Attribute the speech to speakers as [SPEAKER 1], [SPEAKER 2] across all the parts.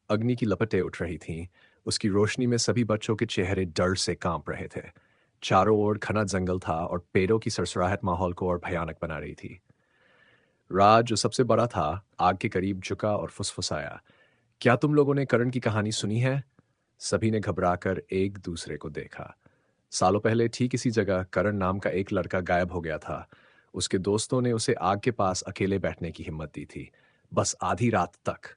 [SPEAKER 1] अग्नि की लपटें उठ रही थीं। उसकी रोशनी में सभी बच्चों के चेहरे डर से कांप रहे थे। चारों ओर घना जंगल था और पेड़ों की सरसराहट माहौल को और भयानक बना रही थी। राज, जो सबसे बड़ा था, आग के करीब झुका और फुसफुसाया, क्या तुम लोगों ने करण की कहानी सुनी है? सभी ने घबराकर एक दूसरे को देखा। सालों पहले ठीक इसी जगह करण नाम का एक लड़का गायब हो गया था। उसके दोस्तों ने उसे आग के पास अकेले बैठने की हिम्मत दी थी, बस आधी रात तक।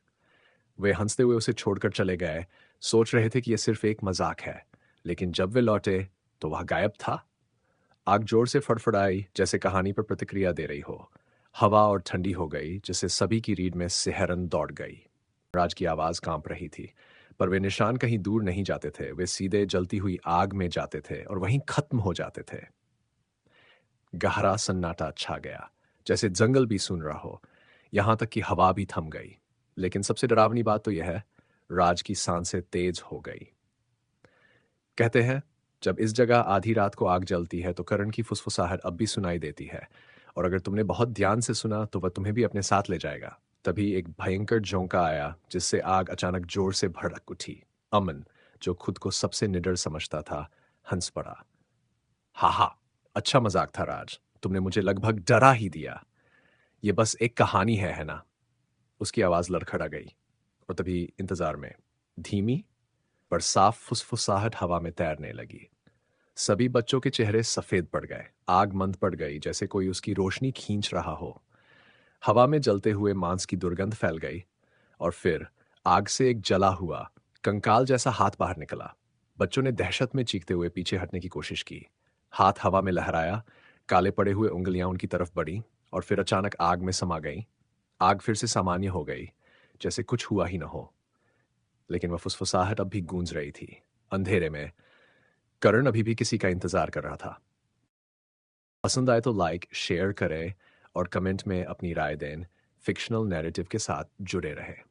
[SPEAKER 1] वे हंसते हुए उसे छोड़कर चले गए, सोच रहे थे कि यह सिर्फ एक मजाक है। लेकिन जब वे लौटे तो वह गायब था। आग जोर से फड़फड़ाई, जैसे कहानी पर प्रतिक्रिया दे रही हो। हवा और ठंडी हो गई, जिससे सभी की रीढ़ में सिहरन दौड़ गई। राज की आवाज कांप रही थी, पर वे निशान कहीं दूर नहीं जाते थे। वे सीधे जलती हुई आग में जाते थे और वहीं खत्म हो जाते थे। गहरा सन्नाटा छा गया, जैसे जंगल भी सुन रहा हो। यहां तक कि हवा भी थम गई। लेकिन सबसे डरावनी बात तो यह है, राज की सांसें तेज हो गई। कहते हैं, जब इस जगह आधी रात को आग जलती है तो करण की फुसफुसाहट अब भी सुनाई देती है। और अगर तुमने बहुत ध्यान से सुना तो वह तुम्हें भी अपने साथ ले जाएगा। तभी एक भयंकर झोंका आया, जिससे आग अचानक जोर से भड़क उठी। अमन, जो खुद को सबसे निडर समझता था, हंस पड़ा। हा हा, अच्छा मजाक था राज, तुमने मुझे लगभग डरा ही दिया। ये बस एक कहानी है ना? उसकी आवाज लड़खड़ा गई। और तभी इंतजार में धीमी पर साफ फुसफुसाहट हवा में तैरने लगी। सभी बच्चों के चेहरे सफेद पड़ गए। आग मंद पड़ गई, जैसे कोई उसकी रोशनी खींच रहा हो। हवा में जलते हुए मांस की दुर्गंध फैल गई। और फिर आग से एक जला हुआ कंकाल जैसा हाथ बाहर निकला। बच्चों ने दहशत में चीखते हुए पीछे हटने की कोशिश की। हाथ हवा में लहराया, काले पड़े हुए उंगलियां उनकी तरफ बढ़ी और फिर अचानक आग में समा गई। आग फिर से सामान्य हो गई, जैसे कुछ हुआ ही न हो। लेकिन वह फुसफुसाहट अब भी गूंज रही थी। अंधेरे में करण अभी भी किसी का इंतजार कर रहा था। पसंद आए तो लाइक, शेयर करें और कमेंट में अपनी राय दें। फिक्शनल नैरेटिव के साथ जुड़े रहें।